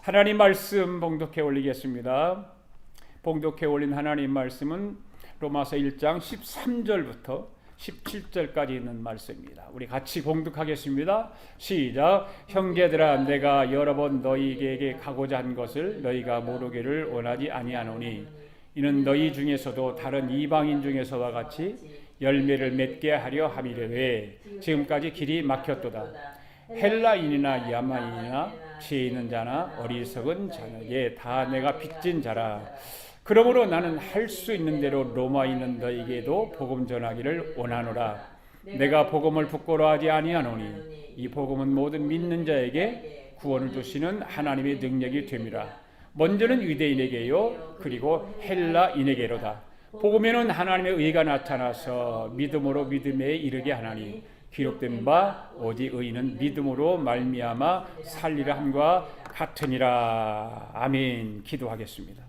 하나님 말씀 봉독해 올리겠습니다. 봉독해 올린 하나님 말씀은 로마서 1장 13절부터 17절까지 있는 말씀입니다. 우리 같이 봉독하겠습니다. 시작. 형제들아, 내가 여러 번 너희에게 가고자 한 것을 너희가 모르기를 원하지 아니하노니 이는 너희 중에서도 다른 이방인 중에서와 같이 열매를 맺게 하려 함이래. 지금까지 길이 막혔도다. 헬라인이나 야만인이나 지혜 있는 자나 어리석은 자에게 다 내가 빚진 자라. 그러므로 나는 할 수 있는 대로 로마에 있는 너희에게도 복음 전하기를 원하노라. 내가 복음을 부끄러워하지 아니하노니 이 복음은 모든 믿는 자에게 구원을 주시는 하나님의 능력이 됨이라. 먼저는 유대인에게요 그리고 헬라인에게로다. 복음에는 하나님의 의가 나타나서 믿음으로 믿음에 이르게 하나니 기록된 바 오직 의인은 믿음으로 말미암아 살리라 함과 같으니라. 아멘. 기도하겠습니다.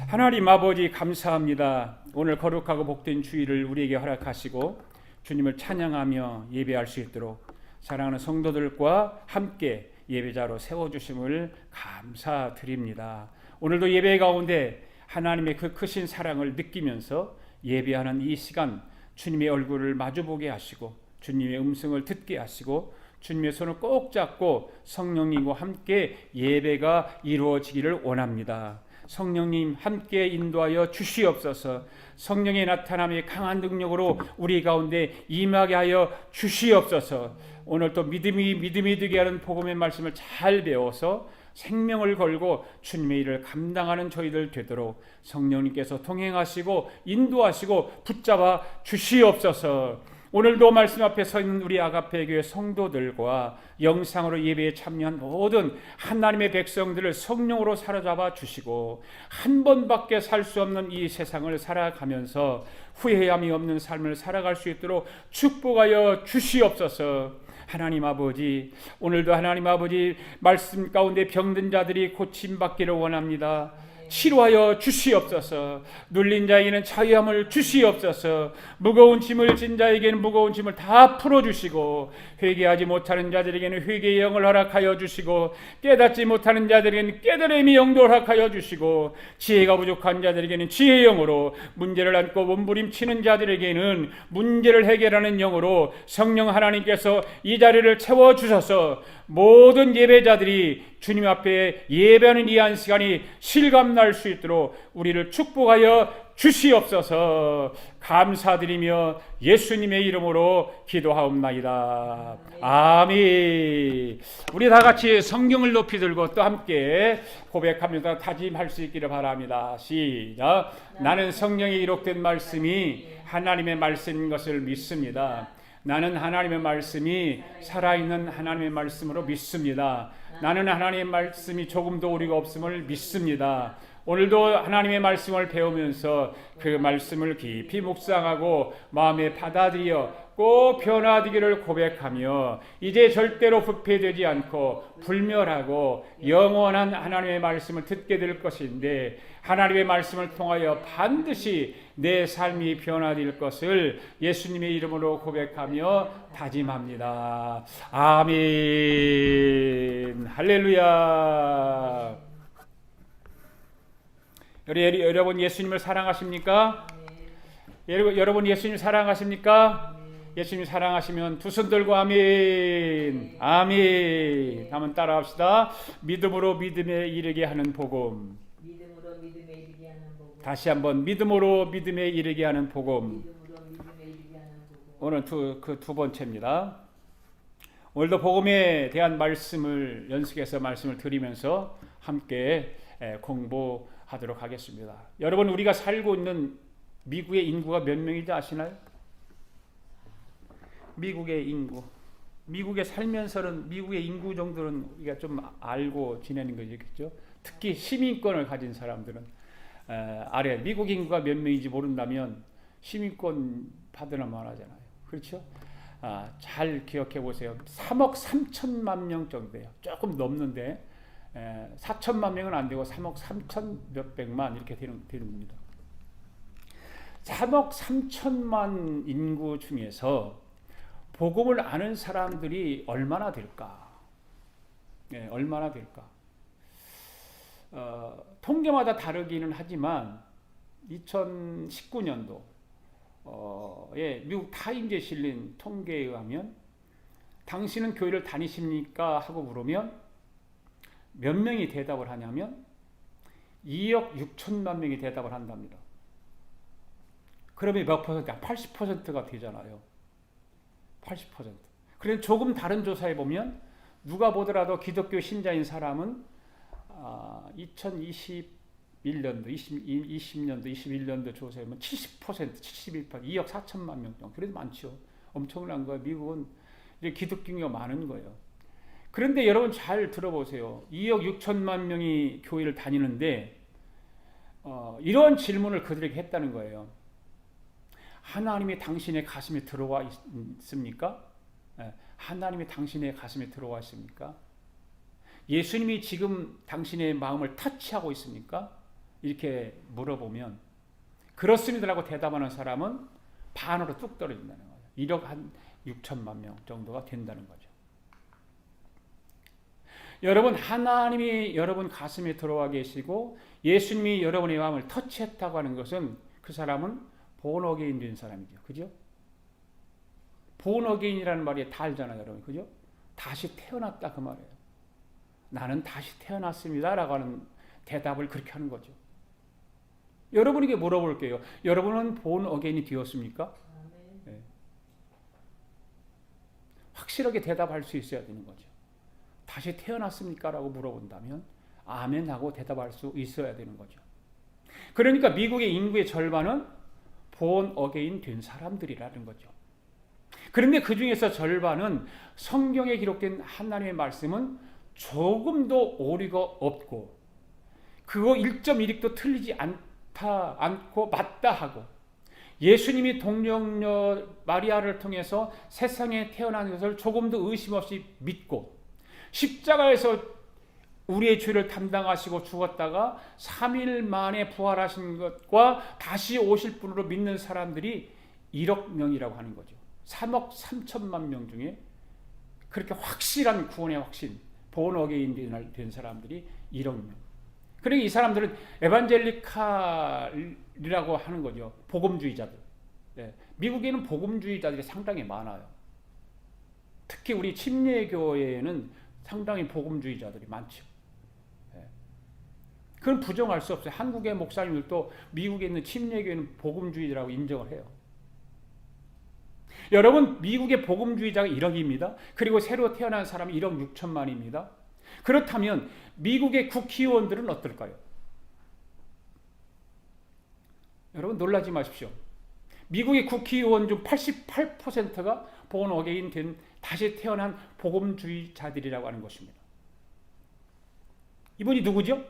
하나님 아버지, 감사합니다. 오늘 거룩하고 복된 주일을 우리에게 허락하시고 주님을 찬양하며 예배할 수 있도록 사랑하는 성도들과 함께 예배자로 세워주심을 감사드립니다. 오늘도 예배 가운데 하나님의 그 크신 사랑을 느끼면서 예배하는 이 시간 주님의 얼굴을 마주보게 하시고 주님의 음성을 듣게 하시고 주님의 손을 꼭 잡고 성령님과 함께 예배가 이루어지기를 원합니다. 성령님 함께 인도하여 주시옵소서. 성령의 나타남의 강한 능력으로 우리 가운데 임하게 하여 주시옵소서. 오늘 또 믿음이 되게 하는 복음의 말씀을 잘 배워서 생명을 걸고 주님의 일을 감당하는 저희들 되도록 성령님께서 동행하시고 인도하시고 붙잡아 주시옵소서. 오늘도 말씀 앞에 서 있는 우리 아가페 교회 성도들과 영상으로 예배에 참여한 모든 하나님의 백성들을 성령으로 사로잡아 주시고 한 번밖에 살 수 없는 이 세상을 살아가면서 후회함이 없는 삶을 살아갈 수 있도록 축복하여 주시옵소서. 하나님 아버지, 오늘도 하나님 아버지 말씀 가운데 병든 자들이 고침받기를 원합니다. 치료하여 주시옵소서. 눌린 자에게는 자유함을 주시옵소서. 무거운 짐을 진 자에게는 무거운 짐을 다 풀어주시고 회개하지 못하는 자들에게는 회개의 영을 허락하여 주시고 깨닫지 못하는 자들에게는 깨달음의 영도 허락하여 주시고 지혜가 부족한 자들에게는 지혜의 영으로 문제를 안고 몸부림치는 자들에게는 문제를 해결하는 영으로 성령 하나님께서 이 자리를 채워주셔서 모든 예배자들이 주님 앞에 예배하는 이 한 시간이 실감날 수 있도록 우리를 축복하여 주시옵소서. 감사드리며 예수님의 이름으로 기도하옵나이다. 아멘. 우리 다 같이 성경을 높이 들고 또 함께 고백하면서 다짐할 수 있기를 바랍니다. 시작. 나는 성경에 기록된 말씀이 하나님의 말씀인 것을 믿습니다. 나는 하나님의 말씀이 살아있는 하나님의 말씀으로 믿습니다. 나는 하나님의 말씀이 조금도 오류가 없음을 믿습니다. 오늘도 하나님의 말씀을 배우면서 그 말씀을 깊이 묵상하고 마음에 받아들여 꼭 변화되기를 고백하며 이제 절대로 부패되지 않고 불멸하고 영원한 하나님의 말씀을 듣게 될 것인데 하나님의 말씀을 통하여 반드시 내 삶이 변화될 것을 예수님의 이름으로 고백하며 다짐합니다. 아멘. 할렐루야. 여러분 예수님을 사랑하십니까? 여러분 예수님 사랑하십니까? 예수님 사랑하시면 두 손 들고 아멘. 아멘. 한번 따라합시다. 믿음으로 믿음에 이르게 하는 복음. 믿음으로 믿음에 이르게 하는 복음. 다시 한번 믿음으로 믿음에 이르게 하는 복음. 믿음으로 믿음에 이르게 하는 복음. 오늘 두 번째입니다. 오늘도 복음에 대한 말씀을 연속해서 말씀을 드리면서 함께 공부하도록 하겠습니다. 여러분, 우리가 살고 있는 미국의 인구가 몇 명인지 아시나요? 미국의 인구. 미국에 살면서는 미국의 인구 정도는 우리가 좀 알고 지내는 거겠죠. 특히 시민권을 가진 사람들은 아래 미국 인구가 몇 명인지 모른다면 시민권 받으나 말하잖아요. 그렇죠? 잘 기억해 보세요. 3억 3천만 명 정도 돼요. 조금 넘는데 4천만 명은 안 되고 3억 3천 몇백만 이렇게 되는 겁니다. 3억 3천만 인구 중에서 복음을 아는 사람들이 얼마나 될까? 얼마나 될까? 통계마다 다르기는 하지만 2019년도 미국 타임즈에 실린 통계에 의하면 당신은 교회를 다니십니까? 하고 물으면 몇 명이 대답을 하냐면 2억 6천만 명이 대답을 한답니다. 그러면 몇 퍼센트야? 80%가 되잖아요. 80%. 그런데 조금 다른 조사에 보면 누가 보더라도 기독교 신자인 사람은 2021년도, 20년도, 21년도 조사에 보면 70%, 71%, 2억 4천만 명 정도. 그래도 많죠. 엄청난 거예요. 미국은 이제 기독교가 많은 거예요. 그런데 여러분 잘 들어보세요. 2억 6천만 명이 교회를 다니는데 이런 질문을 그들에게 했다는 거예요. 하나님이 당신의 가슴에 들어와 있습니까? 하나님이 당신의 가슴에 들어와 있습니까? 예수님이 지금 당신의 마음을 터치하고 있습니까? 이렇게 물어보면 그렇습니다라고 대답하는 사람은 반으로 뚝 떨어진다는 거예요. 1억 한 6천만 명 정도가 된다는 거죠. 여러분, 하나님이 여러분 가슴에 들어와 계시고 예수님이 여러분의 마음을 터치했다고 하는 것은 그 사람은 본 어게인 된 사람이죠. 그죠? 본 어게인이라는 말이 다 알잖아요, 여러분. 그죠? 다시 태어났다 그 말이에요. 나는 다시 태어났습니다 라고 하는 대답을 그렇게 하는 거죠. 여러분에게 물어볼게요. 여러분은 본 어게인이 되었습니까? 네. 확실하게 대답할 수 있어야 되는 거죠. 다시 태어났습니까? 라고 물어본다면 아멘 하고 대답할 수 있어야 되는 거죠. 그러니까 미국의 인구의 절반은 본 어게인 된 사람들이라는 거죠. 그런데 그 중에서 절반은 성경에 기록된 하나님의 말씀은 조금도 오류가 없고 그거 1.1획도 틀리지 않고 맞다 하고 예수님이 동정녀 마리아를 통해서 세상에 태어난 것을 조금도 의심 없이 믿고 십자가에서 우리의 죄를 담당하시고 죽었다가 3일 만에 부활하신 것과 다시 오실 분으로 믿는 사람들이 1억 명이라고 하는 거죠. 3억 3천만 명 중에 그렇게 확실한 구원의 확신, 본 어게인 된 사람들이 1억 명. 그러니까 이 사람들은 에반젤리칼이라고 하는 거죠. 복음주의자들. 네. 미국에는 복음주의자들이 상당히 많아요. 특히 우리 침례교회에는 상당히 복음주의자들이 많죠. 네. 그건 부정할 수 없어요. 한국의 목사님들도 미국에 있는 침례교회는 복음주의자라고 인정을 해요. 여러분, 미국의 복음주의자가 1억입니다. 그리고 새로 태어난 사람이 1억 6천만입니다. 그렇다면 미국의 국회의원들은 어떨까요? 여러분 놀라지 마십시오. 미국의 국회의원 중 88%가 본 어게인 된 다시 태어난 복음주의자들이라고 하는 것입니다. 이분이 누구죠?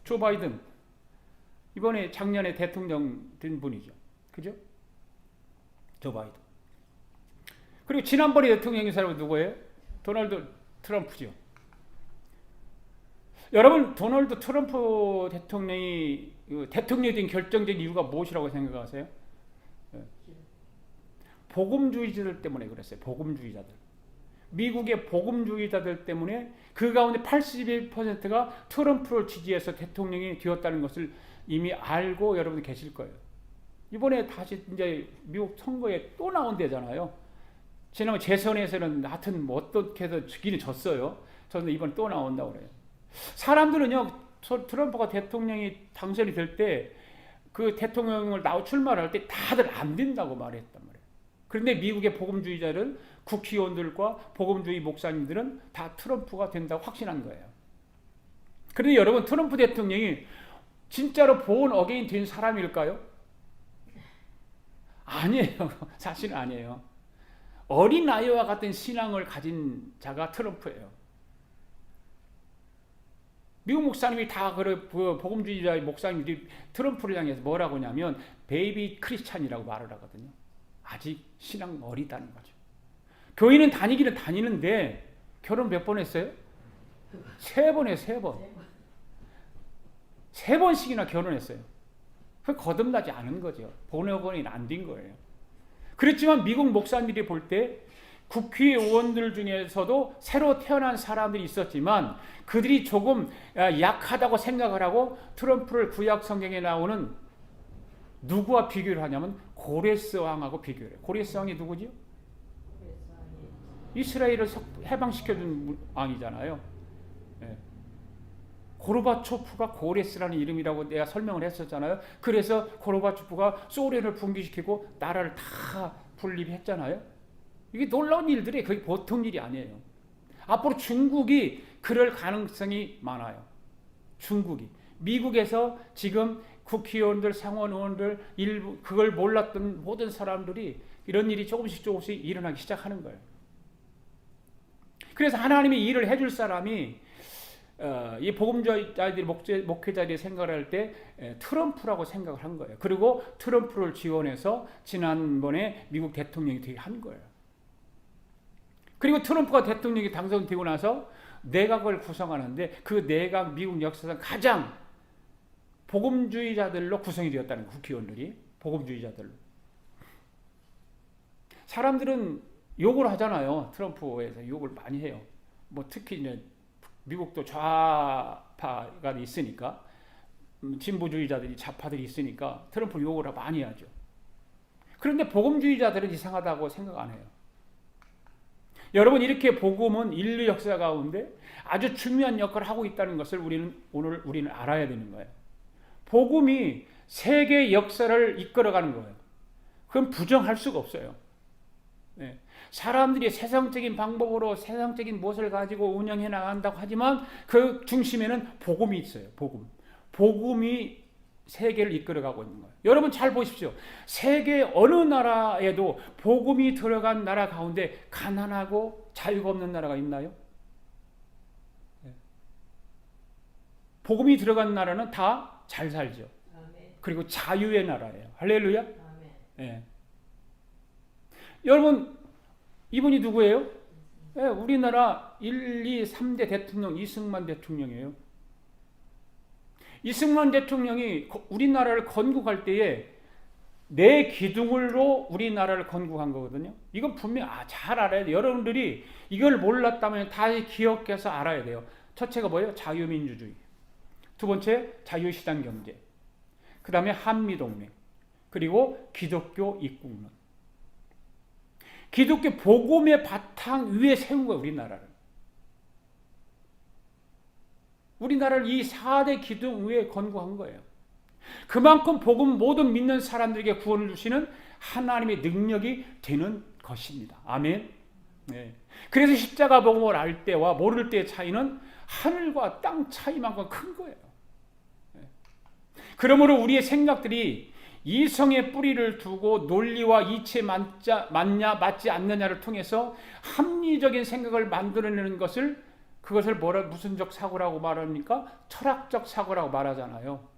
조 바이든. 이번에 작년에 대통령 된 분이죠. 그죠? 조 바이든. 그리고 지난번에 대통령인 사람은 누구예요? 도널드 트럼프죠. 여러분, 도널드 트럼프 대통령이 대통령이 된 결정적인 이유가 무엇이라고 생각하세요? 복음주의자들 때문에 그랬어요. 복음주의자들. 미국의 복음주의자들 때문에 그 가운데 81%가 트럼프를 지지해서 대통령이 되었다는 것을 이미 알고 여러분 계실 거예요. 이번에 다시 이제 미국 선거에 또 나온대잖아요. 지난번 재선에서는 하여튼 뭐 어떻게든 지기는 졌어요. 저는 이번에 또 나온다고 그래요. 사람들은요, 트럼프가 대통령이 당선이 될 때 그 대통령을 출마를 할 때 다들 안 된다고 말했단 말이에요. 그런데 미국의 복음주의자들, 국회의원들과 복음주의 목사님들은 다 트럼프가 된다고 확신한 거예요. 그런데 여러분, 트럼프 대통령이 진짜로 본 어게인 된 사람일까요? 아니에요. 사실은 아니에요. 어린아이와 같은 신앙을 가진 자가 트럼프예요. 미국 목사님이 다 복음주의자 목사님들이 트럼프를 향해서 뭐라고 하냐면 베이비 크리스찬이라고 말을 하거든요. 아직 신앙 어리다는 거죠. 교회는 다니기는 다니는데 결혼 몇 번 했어요? 3번 했어요. 3번. 3번씩이나 결혼했어요. 그 거듭나지 않은 거죠. 본어건이 안 된 거예요. 그렇지만 미국 목사님들이 볼 때 국회의원들 중에서도 새로 태어난 사람들이 있었지만 그들이 조금 약하다고 생각을 하고 트럼프를 구약 성경에 나오는 누구와 비교를 하냐면 고레스 왕하고 비교를 해요. 고레스 왕이 누구지요? 이스라엘을 해방시켜준 왕이잖아요. 예. 고르바초프가 고레스라는 이름이라고 내가 설명을 했었잖아요. 그래서 고르바초프가 소련을 붕괴시키고 나라를 다 분립했잖아요. 이게 놀라운 일들이 그게 보통 일이 아니에요. 앞으로 중국이 그럴 가능성이 많아요. 중국이. 미국에서 지금 국회의원들, 상원의원들, 일부 그걸 몰랐던 모든 사람들이 이런 일이 조금씩 일어나기 시작하는 거예요. 그래서 하나님이 일을 해줄 사람이 이 복음자들이 목회자들이 생각을 할 때 트럼프라고 생각을 한 거예요. 그리고 트럼프를 지원해서 지난번에 미국 대통령이 되게 한 거예요. 그리고 트럼프가 대통령이 당선되고 나서 내각을 구성하는데 그 내각 미국 역사상 가장 복음주의자들로 구성이 되었다는 거예요. 국회의원들이 복음주의자들로. 사람들은 욕을 하잖아요. 트럼프에서 욕을 많이 해요. 뭐 특히 이제 미국도 좌파가 있으니까 진보주의자들이 좌파들이 있으니까 트럼프 욕을 많이 하죠. 그런데 복음주의자들은 이상하다고 생각 안 해요. 여러분 이렇게 복음은 인류 역사 가운데 아주 중요한 역할을 하고 있다는 것을 우리는 알아야 되는 거예요. 복음이 세계 역사를 이끌어가는 거예요. 그건 부정할 수가 없어요. 네. 사람들이 세상적인 방법으로 세상적인 무엇을 가지고 운영해 나간다고 하지만 그 중심에는 복음이 있어요. 복음이 세계를 이끌어가고 있는 거예요. 여러분 잘 보십시오. 세계 어느 나라에도 복음이 들어간 나라 가운데 가난하고 자유가 없는 나라가 있나요? 네. 복음이 들어간 나라는 다 잘 살죠. 아멘. 그리고 자유의 나라예요. 할렐루야. 아멘. 네. 여러분 이분이 누구예요? 네, 우리나라 1, 2, 3대 대통령 이승만 대통령이에요. 이승만 대통령이 우리나라를 건국할 때에 내 기둥으로 우리나라를 건국한 거거든요. 이건 분명히 잘 알아야 돼요. 여러분들이 이걸 몰랐다면 다 기억해서 알아야 돼요. 첫째가 뭐예요? 자유민주주의. 두 번째 자유시장 경제. 그 다음에 한미동맹. 그리고 기독교 입국론. 기독교 복음의 바탕 위에 세운 거예요. 우리나라를 이 4대 기둥 위에 건국한 거예요. 그만큼 복음 모든 믿는 사람들에게 구원을 주시는 하나님의 능력이 되는 것입니다. 아멘. 네. 그래서 십자가 복음을 알 때와 모를 때의 차이는 하늘과 땅 차이만큼 큰 거예요. 네. 그러므로 우리의 생각들이 이성의 뿌리를 두고 논리와 이치에 맞지 않느냐를 통해서 합리적인 생각을 만들어내는 그것을 무슨적 사고라고 말합니까? 철학적 사고라고 말하잖아요.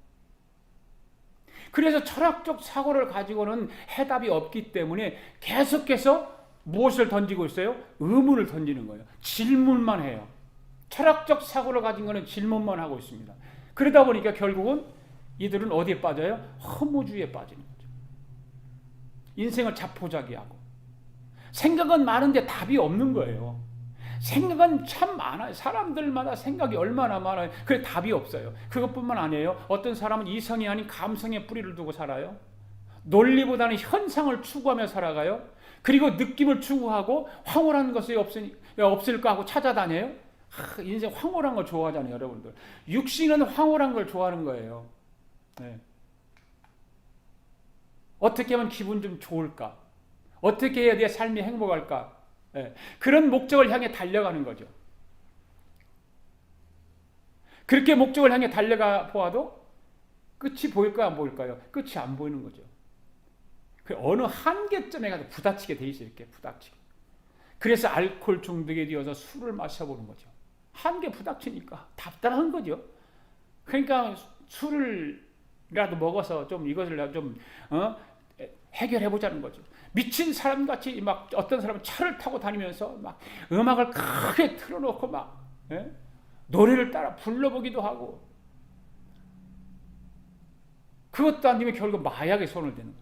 그래서 철학적 사고를 가지고는 해답이 없기 때문에 계속해서 무엇을 던지고 있어요? 의문을 던지는 거예요. 질문만 해요. 철학적 사고를 가진 거는 질문만 하고 있습니다. 그러다 보니까 결국은 이들은 어디에 빠져요? 허무주의에 빠지는 거죠. 인생을 자포자기하고. 생각은 많은데 답이 없는 거예요. 생각은 참 많아요. 사람들마다 생각이 얼마나 많아요. 그래 답이 없어요. 그것뿐만 아니에요. 어떤 사람은 이성이 아닌 감성의 뿌리를 두고 살아요. 논리보다는 현상을 추구하며 살아가요. 그리고 느낌을 추구하고 황홀한 것이 없을까 하고 찾아다녀요. 인생 황홀한 걸 좋아하잖아요. 여러분들. 육신은 황홀한 걸 좋아하는 거예요. 네. 어떻게 하면 기분 좀 좋을까? 어떻게 해야 내 삶이 행복할까? 네. 그런 목적을 향해 달려가는 거죠. 그렇게 목적을 향해 달려가 보아도 끝이 보일까요? 안 보일까요? 끝이 안 보이는 거죠. 어느 한계점에 가서 부딪히게 돼 있어요. 이렇게 부딪히게. 그래서 알코올 중독에 되어서 술을 마셔보는 거죠. 한계 부딪히니까 답답한 거죠. 그러니까 술이라도 먹어서 좀 이것을 좀 해결해 보자는 거죠. 미친 사람 같이 막 어떤 사람은 차를 타고 다니면서 막 음악을 크게 틀어놓고 막 노래를 따라 불러보기도 하고 그것도 안 되면 결국 마약에 손을 대는 거죠.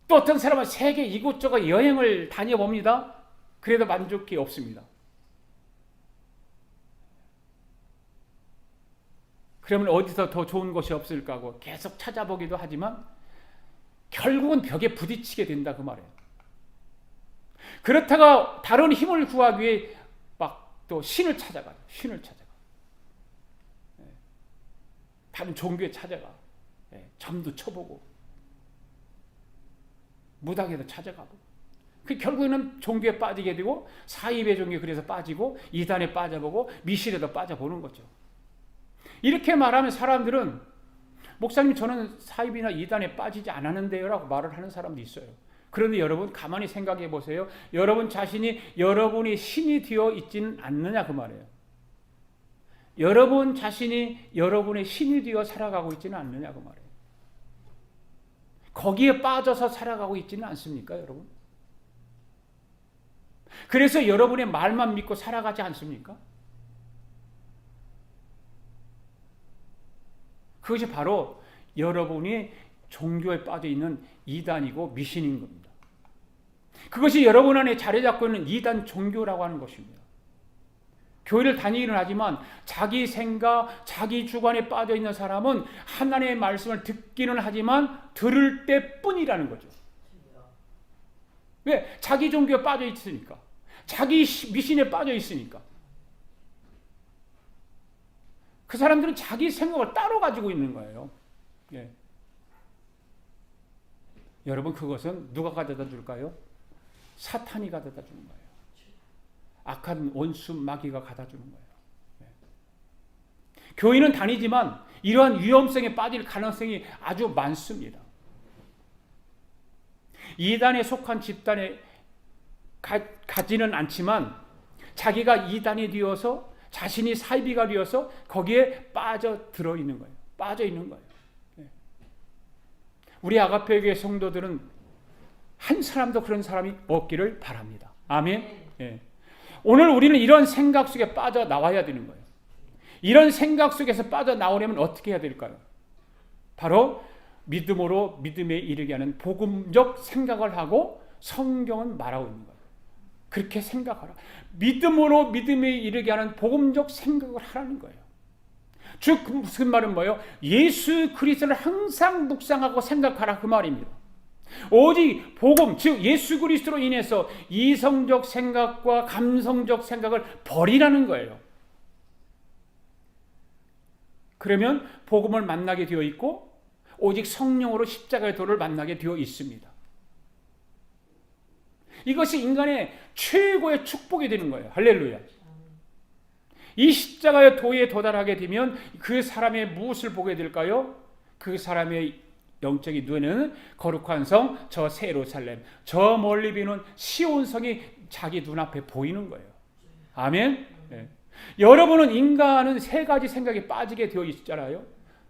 또 어떤 사람은 세계 이곳저곳 여행을 다녀봅니다. 그래도 만족이 없습니다. 그러면 어디서 더 좋은 곳이 없을까 하고 계속 찾아보기도 하지만 결국은 벽에 부딪히게 된다 그 말이에요. 그렇다가 다른 힘을 구하기 위해 막 또 신을 찾아가요. 신을 찾아가. 다른 종교에 찾아가. 점도 쳐보고 무당에도 찾아가고. 그 결국에는 종교에 빠지게 되고 사이비 종교에 그래서 빠지고 이단에 빠져보고 미실에도 빠져보는 거죠. 이렇게 말하면 사람들은 목사님 저는 사이비나 이단에 빠지지 않았는데요 라고 말을 하는 사람도 있어요. 그런데 여러분 가만히 생각해 보세요. 여러분 자신이 여러분이 신이 되어 있지는 않느냐 그 말이에요. 여러분 자신이 여러분의 신이 되어 살아가고 있지는 않느냐 그 말이에요. 거기에 빠져서 살아가고 있지는 않습니까 여러분? 그래서 여러분의 말만 믿고 살아가지 않습니까? 그것이 바로 여러분이 종교에 빠져 있는 이단이고 미신인 겁니다. 그것이 여러분 안에 자리 잡고 있는 이단 종교라고 하는 것입니다. 교회를 다니기는 하지만 자기 생각, 자기 주관에 빠져 있는 사람은 하나님의 말씀을 듣기는 하지만 들을 때뿐이라는 거죠. 왜? 자기 종교에 빠져 있으니까. 자기 미신에 빠져 있으니까. 그 사람들은 자기 생각을 따로 가지고 있는 거예요. 예. 여러분 그것은 누가 가져다 줄까요? 사탄이 가져다 주는 거예요. 악한 원수 마귀가 가져다 주는 거예요. 예. 교회는 다니지만 이러한 위험성에 빠질 가능성이 아주 많습니다. 이단에 속한 집단에 가지는 않지만 자기가 이단이 되어서 자신이 사이비가 되어서 거기에 빠져들어 있는 거예요. 빠져 있는 거예요. 우리 아가페 교회 성도들은 한 사람도 그런 사람이 없기를 바랍니다. 아멘. 예. 오늘 우리는 이런 생각 속에 빠져나와야 되는 거예요. 이런 생각 속에서 빠져나오려면 어떻게 해야 될까요? 바로 믿음으로 믿음에 이르게 하는 복음적 생각을 하고 성경은 말하고 있는 거예요. 그렇게 생각하라. 믿음으로 믿음에 이르게 하는 복음적 생각을 하라는 거예요. 즉 무슨 말은 뭐예요? 예수 그리스도를 항상 묵상하고 생각하라 그 말입니다. 오직 복음 즉 예수 그리스도로 인해서 이성적 생각과 감성적 생각을 버리라는 거예요. 그러면 복음을 만나게 되어 있고 오직 성령으로 십자가의 도를 만나게 되어 있습니다. 이것이 인간의 최고의 축복이 되는 거예요. 할렐루야. 이 십자가의 도에 도달하게 되면 그 사람의 무엇을 보게 될까요? 그 사람의 영적인 눈에는 거룩한 성, 저 새 예루살렘, 저 멀리 비는 시온성이 자기 눈앞에 보이는 거예요. 아멘. 네. 여러분은 인간은 세 가지 생각에 빠지게 되어 있잖아요.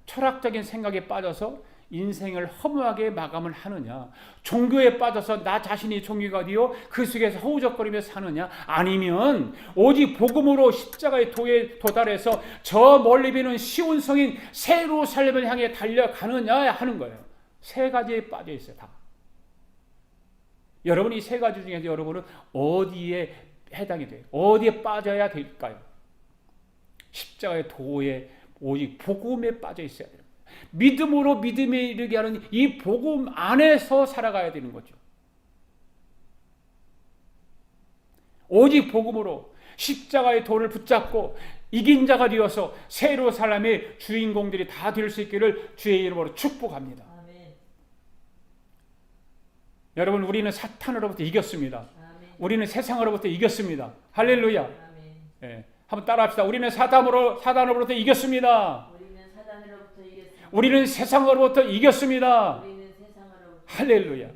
철학적인 생각에 빠져서 인생을 허무하게 마감을 하느냐, 종교에 빠져서 나 자신이 종교가 되어 그 속에서 허우적거리며 사느냐, 아니면 오직 복음으로 십자가의 도에 도달해서 저 멀리 비는 시온성인 새 예루살렘을 향해 달려가느냐 하는 거예요. 세 가지에 빠져 있어요. 다. 여러분이 세 가지 중에서 여러분은 어디에 해당이 돼요? 어디에 빠져야 될까요? 십자가의 도에 오직 복음에 빠져 있어야 돼요. 믿음으로 믿음에 이르게 하는 이 복음 안에서 살아가야 되는 거죠. 오직 복음으로 십자가의 도를 붙잡고 이긴 자가 되어서 새 예루살렘의 주인공들이 다 될 수 있기를 주의 이름으로 축복합니다. 아멘. 여러분 우리는 사탄으로부터 이겼습니다. 아멘. 우리는 세상으로부터 이겼습니다. 할렐루야. 아멘. 예, 한번 따라합시다. 우리는 사탄으로부터 이겼습니다. 우리는 사단으로부터 이겼습니다. 우리는 세상으로부터 이겼습니다. 우리는 세상으로부터 할렐루야.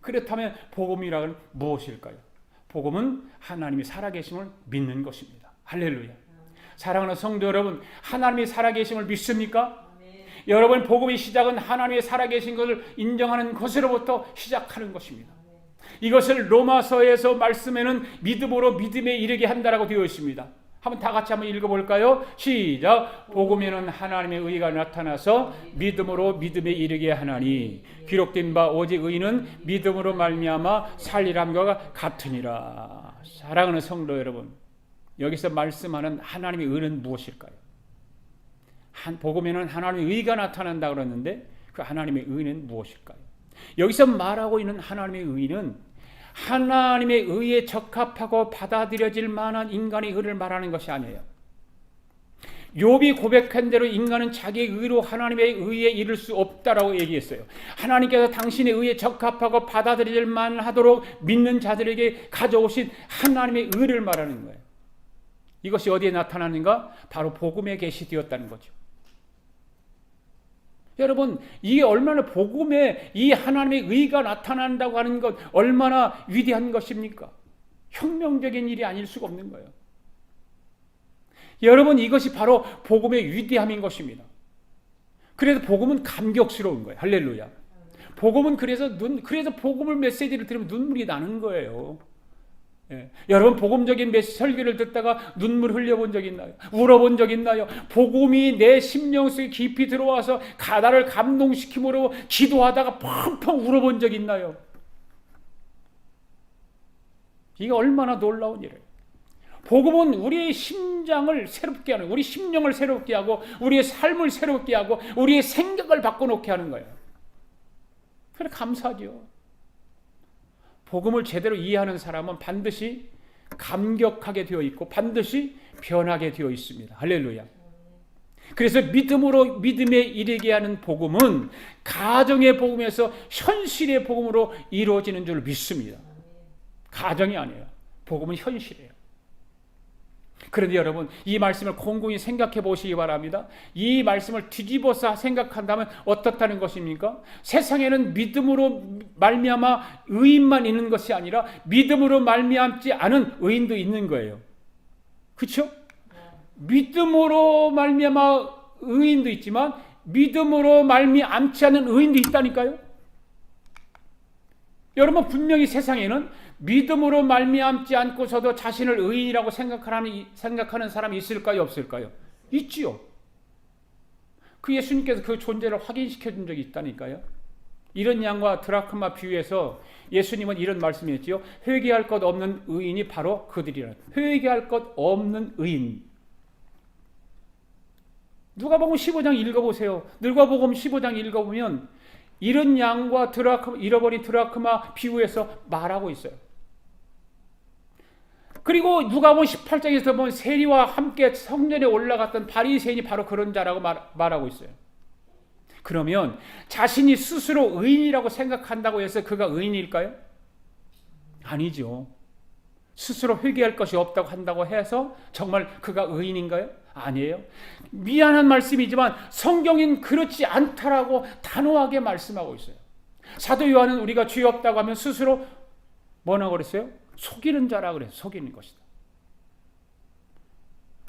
그렇다면 복음이란 무엇일까요? 복음은 하나님이 살아계심을 믿는 것입니다. 할렐루야. 사랑하는 성도 여러분, 하나님이 살아계심을 믿습니까? 아멘. 여러분 복음의 시작은 하나님의 살아계신 것을 인정하는 것으로부터 시작하는 것입니다. 이것을 로마서에서 말씀에는 믿음으로 믿음에 이르게 한다라고 되어 있습니다. 한번 다 같이 한번 읽어볼까요? 시작. 복음에는 하나님의 의가 나타나서 믿음으로 믿음에 이르게 하나니 기록된 바 오직 의는 믿음으로 말미암아 살리람과 같으니라. 사랑하는 성도 여러분, 여기서 말씀하는 하나님의 의는 무엇일까요? 복음에는 하나님의 의가 나타난다 그러는데 그 하나님의 의는 무엇일까요? 여기서 말하고 있는 하나님의 의는 하나님의 의에 적합하고 받아들여질 만한 인간의 의를 말하는 것이 아니에요. 욥이 고백한 대로 인간은 자기의 의로 하나님의 의에 이를 수 없다라고 얘기했어요. 하나님께서 당신의 의에 적합하고 받아들여질 만하도록 믿는 자들에게 가져오신 하나님의 의를 말하는 거예요. 이것이 어디에 나타나는가? 바로 복음에 계시되었다는 거죠. 여러분, 이게 얼마나 복음에 이 하나님의 의가 나타난다고 하는 것 얼마나 위대한 것입니까? 혁명적인 일이 아닐 수가 없는 거예요. 여러분, 이것이 바로 복음의 위대함인 것입니다. 그래서 복음은 감격스러운 거예요. 할렐루야. 복음은 그래서 복음을 메시지를 들으면 눈물이 나는 거예요. 예. 여러분, 복음적인 설교를 듣다가 눈물 흘려본 적 있나요? 울어본 적 있나요? 복음이 내 심령 속에 깊이 들어와서 나를 감동시킴으로 기도하다가 펑펑 울어본 적 있나요? 이게 얼마나 놀라운 일이에요. 복음은 우리의 심장을 새롭게 하는, 우리 심령을 새롭게 하고 우리의 삶을 새롭게 하고 우리의 생각을 바꿔놓게 하는 거예요. 그래 감사하죠. 복음을 제대로 이해하는 사람은 반드시 감격하게 되어 있고 반드시 변하게 되어 있습니다. 할렐루야. 그래서 믿음으로 믿음에 이르게 하는 복음은 가정의 복음에서 현실의 복음으로 이루어지는 줄 믿습니다. 가정이 아니에요. 복음은 현실이에요. 그런데 여러분, 이 말씀을 곰곰이 생각해 보시기 바랍니다. 이 말씀을 뒤집어서 생각한다면 어떻다는 것입니까? 세상에는 믿음으로 말미암아 의인만 있는 것이 아니라 믿음으로 말미암지 않은 의인도 있는 거예요. 그렇죠? 믿음으로 말미암아 의인도 있지만 믿음으로 말미암지 않은 의인도 있다니까요. 여러분, 분명히 세상에는 믿음으로 말미암지 않고서도 자신을 의인이라고 생각하는 사람이 있을까요? 없을까요? 있지요. 그 예수님께서 그 존재를 확인시켜 준 적이 있다니까요. 이런 양과 드라크마 비유에서 예수님은 이런 말씀이었지요. 회개할 것 없는 의인이 바로 그들이라. 회개할 것 없는 의인. 누가복음 15장 읽어보세요. 누가복음 15장 읽어보면 이런 양과 잃어버린 드라크마 비유에서 말하고 있어요. 그리고 누가복음 18장에서 보면 세리와 함께 성전에 올라갔던 바리새인이 바로 그런 자라고 말하고 있어요. 그러면 자신이 스스로 의인이라고 생각한다고 해서 그가 의인일까요? 아니죠. 스스로 회개할 것이 없다고 한다고 해서 정말 그가 의인인가요? 아니에요. 미안한 말씀이지만 성경은 그렇지 않다라고 단호하게 말씀하고 있어요. 사도 요한은 우리가 죄 없다고 하면 스스로 뭐라고 그랬어요? 속이는 자라고 그래서 속이는 것이다.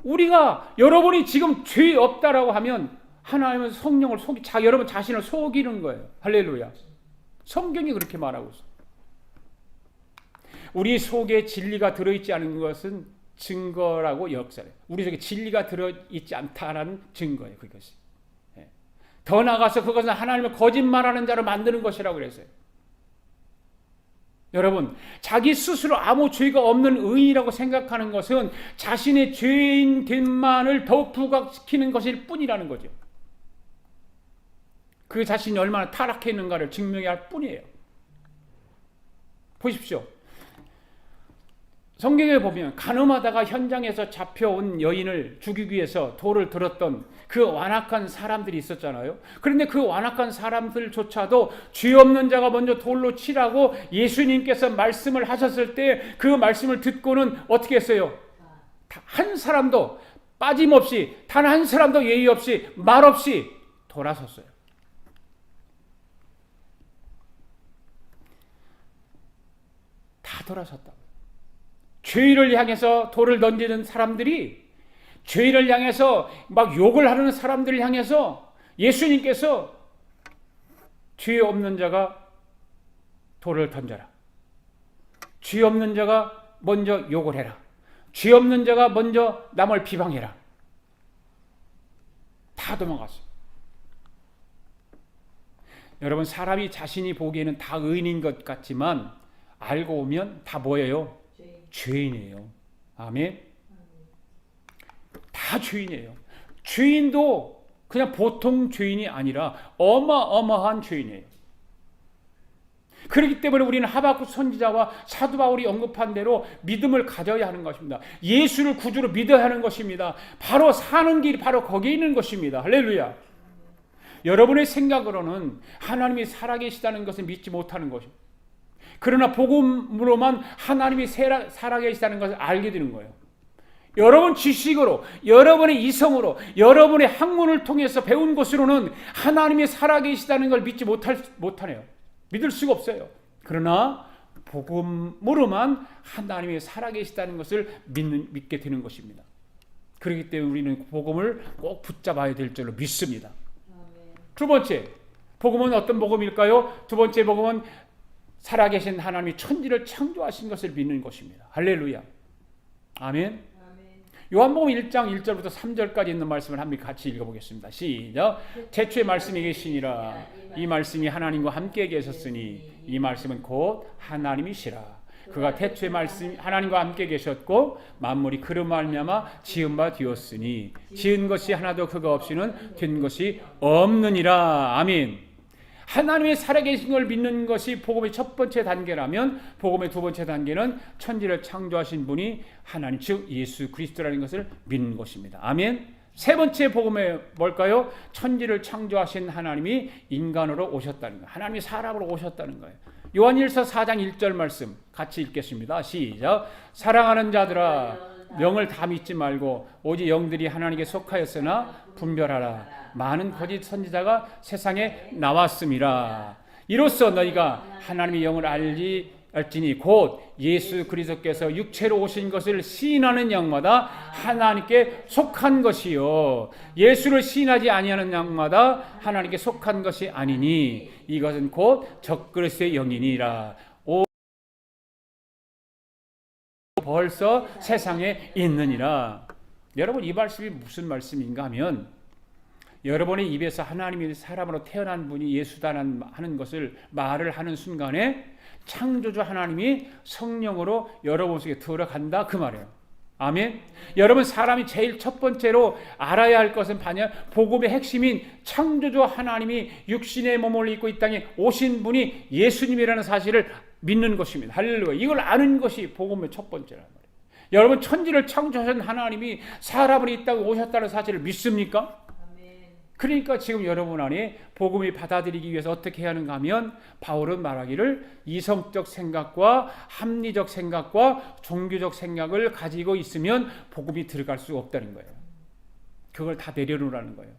우리가 여러분이 지금 죄 없다라고 하면 하나님은 성령을 여러분 자신을 속이는 거예요. 할렐루야. 성경이 그렇게 말하고 있어요. 우리 속에 진리가 들어있지 않은 것은 증거라고 역사해요. 우리 속에 진리가 들어있지 않다라는 증거예요. 그것이. 더 나아가서 그것은 하나님을 거짓말하는 자로 만드는 것이라고 그랬어요. 여러분, 자기 스스로 아무 죄가 없는 의인이라고 생각하는 것은 자신의 죄인 됨만을 더욱 부각시키는 것일 뿐이라는 거죠. 그 자신이 얼마나 타락해 있는가를 증명해야 할 뿐이에요. 보십시오. 성경에 보면 간음하다가 현장에서 잡혀온 여인을 죽이기 위해서 돌을 들었던 그 완악한 사람들이 있었잖아요. 그런데 그 완악한 사람들조차도 죄 없는 자가 먼저 돌로 치라고 예수님께서 말씀을 하셨을 때 그 말씀을 듣고는 어떻게 했어요? 한 사람도 빠짐없이, 단 한 사람도 예의 없이, 말 없이 돌아섰어요. 다 돌아섰다고. 죄를 향해서 돌을 던지는 사람들이, 죄를 향해서 막 욕을 하는 사람들을 향해서 예수님께서 죄 없는 자가 돌을 던져라. 죄 없는 자가 먼저 욕을 해라. 죄 없는 자가 먼저 남을 비방해라. 다 도망갔어요. 여러분, 사람이 자신이 보기에는 다 의인인 것 같지만 알고 보면 다 뭐예요? 죄인이에요. 아멘. 다 죄인이에요. 죄인도 그냥 보통 죄인이 아니라 어마어마한 죄인이에요. 그렇기 때문에 우리는 하박국 선지자와 사도 바울이 언급한 대로 믿음을 가져야 하는 것입니다. 예수를 구주로 믿어야 하는 것입니다. 바로 사는 길이 바로 거기에 있는 것입니다. 할렐루야. 여러분의 생각으로는 하나님이 살아계시다는 것을 믿지 못하는 것입니다. 그러나 복음으로만 하나님이 살아계시다는 것을 알게 되는 거예요. 여러분 지식으로, 여러분의 이성으로, 여러분의 학문을 통해서 배운 것으로는 하나님이 살아계시다는 걸 믿지 못하네요. 믿을 수가 없어요. 그러나 복음으로만 하나님이 살아계시다는 것을 믿게 되는 것입니다. 그렇기 때문에 우리는 복음을 꼭 붙잡아야 될 줄로 믿습니다. 두 번째, 복음은 어떤 복음일까요? 두 번째 복음은 살아계신 하나님이 천지를 창조하신 것을 믿는 것입니다. 할렐루야. 아멘. 요한복음 1장 1절부터 3절까지 있는 말씀을 한번 같이 읽어보겠습니다. 시작. 태초에 말씀이 계시니라. 이 말씀이 하나님과 함께 계셨으니 이 말씀은 곧 하나님이시라. 그가 태초에 하나님과 함께 계셨고 만물이 그로 말미암아 지은 바 되었으니 지은 것이 하나도 그가 없이는 된 것이 없느니라. 아멘. 하나님의 살아계신 걸 믿는 것이 복음의 첫 번째 단계라면 복음의 두 번째 단계는 천지를 창조하신 분이 하나님 즉 예수 그리스도라는 것을 믿는 것입니다. 아멘. 세 번째 복음이 뭘까요? 천지를 창조하신 하나님이 인간으로 오셨다는 거예요. 하나님이 사람으로 오셨다는 거예요. 요한일서 4장 1절 말씀 같이 읽겠습니다. 시작. 사랑하는 자들아 영을 다 믿지 말고 오직 영들이 하나님께 속하였으나 분별하라. 많은 거짓 선지자가 세상에 나왔음이라. 이로써 너희가 하나님의 영을 알지니 곧 예수 그리스도께서 육체로 오신 것을 시인하는 양마다 하나님께 속한 것이요 예수를 시인하지 아니하는 양마다 하나님께 속한 것이 아니니 이것은 곧 적그리스도의 영이니라. 벌써 세상에 있느니라. 여러분, 이 말씀이 무슨 말씀인가 하면 여러분의 입에서 하나님이 사람으로 태어난 분이 예수다는 하는 것을 말을 하는 순간에 창조주 하나님이 성령으로 여러분 속에 들어간다 그 말이에요. 아멘. 여러분, 사람이 제일 첫 번째로 알아야 할 것은 복음의 핵심인 창조주 하나님이 육신의 몸을 입고 이 땅에 오신 분이 예수님이라는 사실을 믿는 것입니다. 할렐루야. 이걸 아는 것이 복음의 첫 번째란 말이에요. 여러분, 천지를 창조하신 하나님이 사람을 이 땅에 오셨다는 사실을 믿습니까? 그러니까 지금 여러분 안에 복음을 받아들이기 위해서 어떻게 해야 하는가 하면 바울은 말하기를 이성적 생각과 합리적 생각과 종교적 생각을 가지고 있으면 복음이 들어갈 수 없다는 거예요. 그걸 다 내려놓으라는 거예요.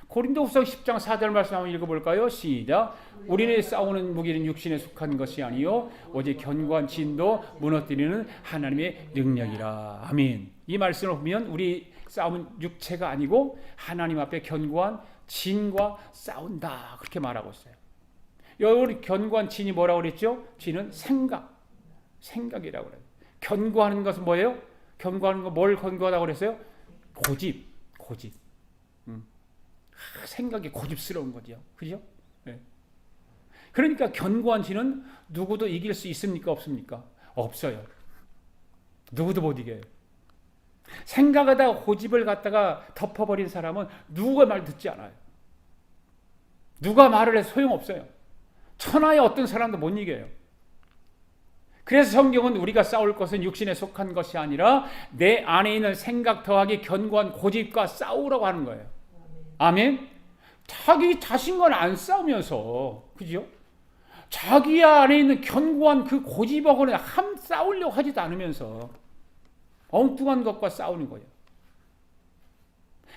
고린도후서 10장 4절 말씀 한번 읽어볼까요? 시작. 우리는 싸우는 무기는 육신에 속한 것이 아니요 오직 견고한 진도 무너뜨리는 하나님의 능력이라. 아멘. 이 말씀을 보면 우리 싸움은 육체가 아니고 하나님 앞에 견고한 진과 싸운다 그렇게 말하고 있어요. 여기 견고한 진이 뭐라고 그랬죠? 진은 생각이라고 그래요. 견고하는 것은 뭐예요? 견고하는 거 뭘 견고하다고 그랬어요? 고집. 생각이 고집스러운 거죠. 그죠? 네. 그러니까 견고한 진은 누구도 이길 수 있습니까? 없습니까? 없어요. 누구도 못 이겨요. 생각하다가 고집을 갖다가 덮어버린 사람은 누가 말 듣지 않아요. 누가 말을 해서 소용없어요. 천하의 어떤 사람도 못 이겨요. 그래서 성경은 우리가 싸울 것은 육신에 속한 것이 아니라 내 안에 있는 생각 더하기 견고한 고집과 싸우라고 하는 거예요. 아멘. 자기 자신과는 안 싸우면서, 그죠? 자기 안에 있는 견고한 그 고집하고는 싸우려고 하지도 않으면서 엉뚱한 것과 싸우는 거예요.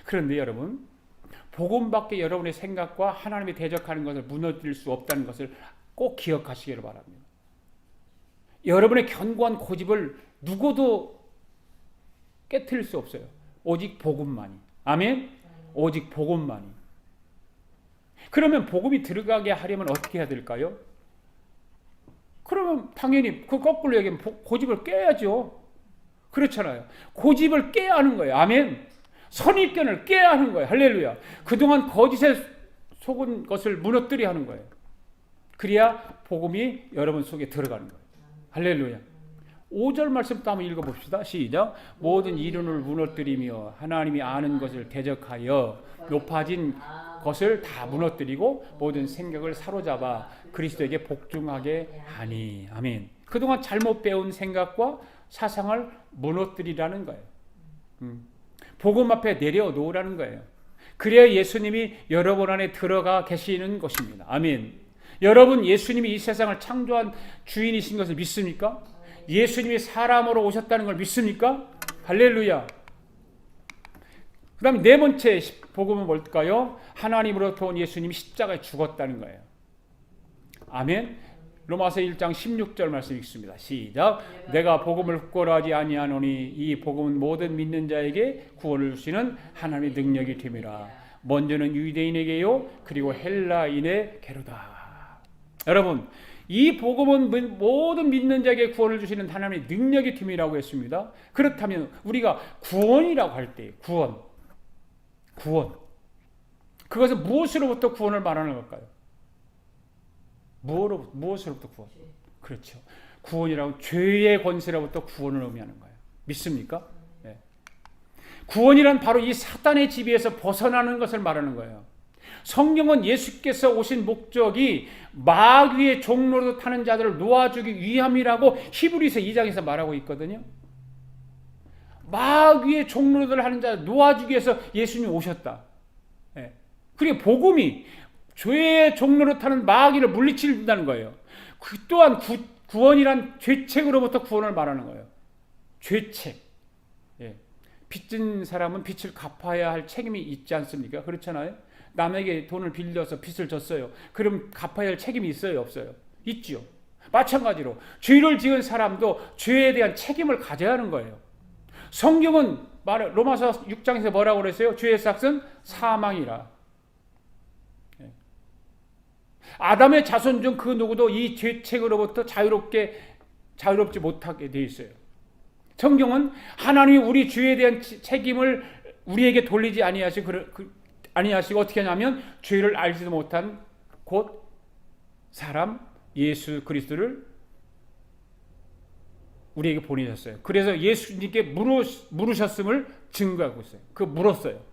그런데 여러분, 복음밖에 여러분의 생각과 하나님이 대적하는 것을 무너뜨릴 수 없다는 것을 꼭 기억하시기를 바랍니다. 여러분의 견고한 고집을 누구도 깨트릴 수 없어요. 오직 복음만이. 아멘. 오직 복음만이. 그러면 복음이 들어가게 하려면 어떻게 해야 될까요? 그러면 당연히 그 거꾸로 얘기하면 고집을 깨야죠. 그렇잖아요. 고집을 깨야 하는 거예요. 아멘. 선입견을 깨야 하는 거예요. 할렐루야. 그동안 거짓에 속은 것을 무너뜨려야 하는 거예요. 그래야 복음이 여러분 속에 들어가는 거예요. 할렐루야. 5절 말씀부터 한번 읽어봅시다. 시작. 모든 이론을 무너뜨리며 하나님이 아는 것을 대적하여 높아진 것을 다 무너뜨리고 모든 생각을 사로잡아 그리스도에게 복종하게 하니. 아멘. 그동안 잘못 배운 생각과 사상을 무너뜨리라는 거예요. 복음 앞에 내려놓으라는 거예요. 그래야 예수님이 여러분 안에 들어가 계시는 것입니다. 아멘. 여러분 예수님이 이 세상을 창조한 주인이신 것을 믿습니까? 예수님이 사람으로 오셨다는 걸 믿습니까? 할렐루야. 그 다음 네 번째 복음은 뭘까요? 하나님으로부터 온 예수님이 십자가에 죽었다는 거예요. 아멘. 로마서 1장 16절 말씀 읽습니다. 시작. 내가 복음을 흑고라하지 아니하노니 이 복음은 모든 믿는 자에게 구원을 주시는 하나님의 능력이 됨이라. 먼저는 유대인에게요 그리고 헬라인에게로다. 여러분 이 복음은 모든 믿는 자에게 구원을 주시는 하나님의 능력이 됨이라고 했습니다. 그렇다면 우리가 구원이라고 할 때 구원 그것은 무엇으로부터 구원을 말하는 걸까요? 무엇으로부터 구원? 그렇죠. 구원이라고 죄의 권세로부터 구원을 의미하는 거예요. 믿습니까? 네. 구원이란 바로 이 사단의 지배에서 벗어나는 것을 말하는 거예요. 성경은 예수께서 오신 목적이 마귀의 종로로 타는 자들을 놓아주기 위함이라고 히브리서 2장에서 말하고 있거든요. 마귀의 종로를 하는 자를 놓아주기 위해서 예수님이 오셨다. 네. 그리고 복음이 죄의 종로로 타는 마귀를 물리친다는 거예요. 그 또한 구원이란 죄책으로부터 구원을 말하는 거예요. 죄책. 예. 빚진 사람은 빚을 갚아야 할 책임이 있지 않습니까? 그렇잖아요. 남에게 돈을 빌려서 빚을 졌어요. 그럼 갚아야 할 책임이 있어요? 없어요? 있지요. 마찬가지로 죄를 지은 사람도 죄에 대한 책임을 가져야 하는 거예요. 성경은 로마서 6장에서 뭐라고 그랬어요? 죄의 삭은 사망이라. 아담의 자손 중 그 누구도 이 죄책으로부터 자유롭지 못하게 되어 있어요. 성경은 하나님이 우리 죄에 대한 책임을 우리에게 돌리지 아니하시고 어떻게 하냐면 죄를 알지도 못한 곧 사람 예수 그리스도를 우리에게 보내셨어요. 그래서 예수님께 물으셨음을 증거하고 있어요. 그 물었어요.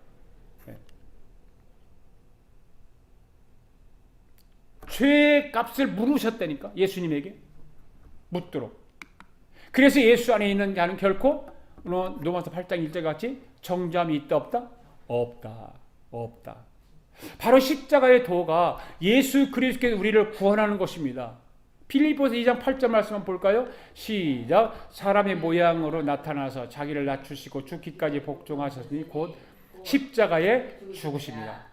죄의 값을 물으셨다니까. 예수님에게 묻도록. 그래서 예수 안에 있는 자는 결코 로마서 8장 1절 같이 정죄함이 있다 없다? 없다. 바로 십자가의 도가 예수 그리스도께서 우리를 구원하는 것입니다. 빌립보서 2장 8절 말씀 한번 볼까요? 시작. 사람의 모양으로 나타나서 자기를 낮추시고 죽기까지 복종하셨으니 곧 십자가에 죽으십니다.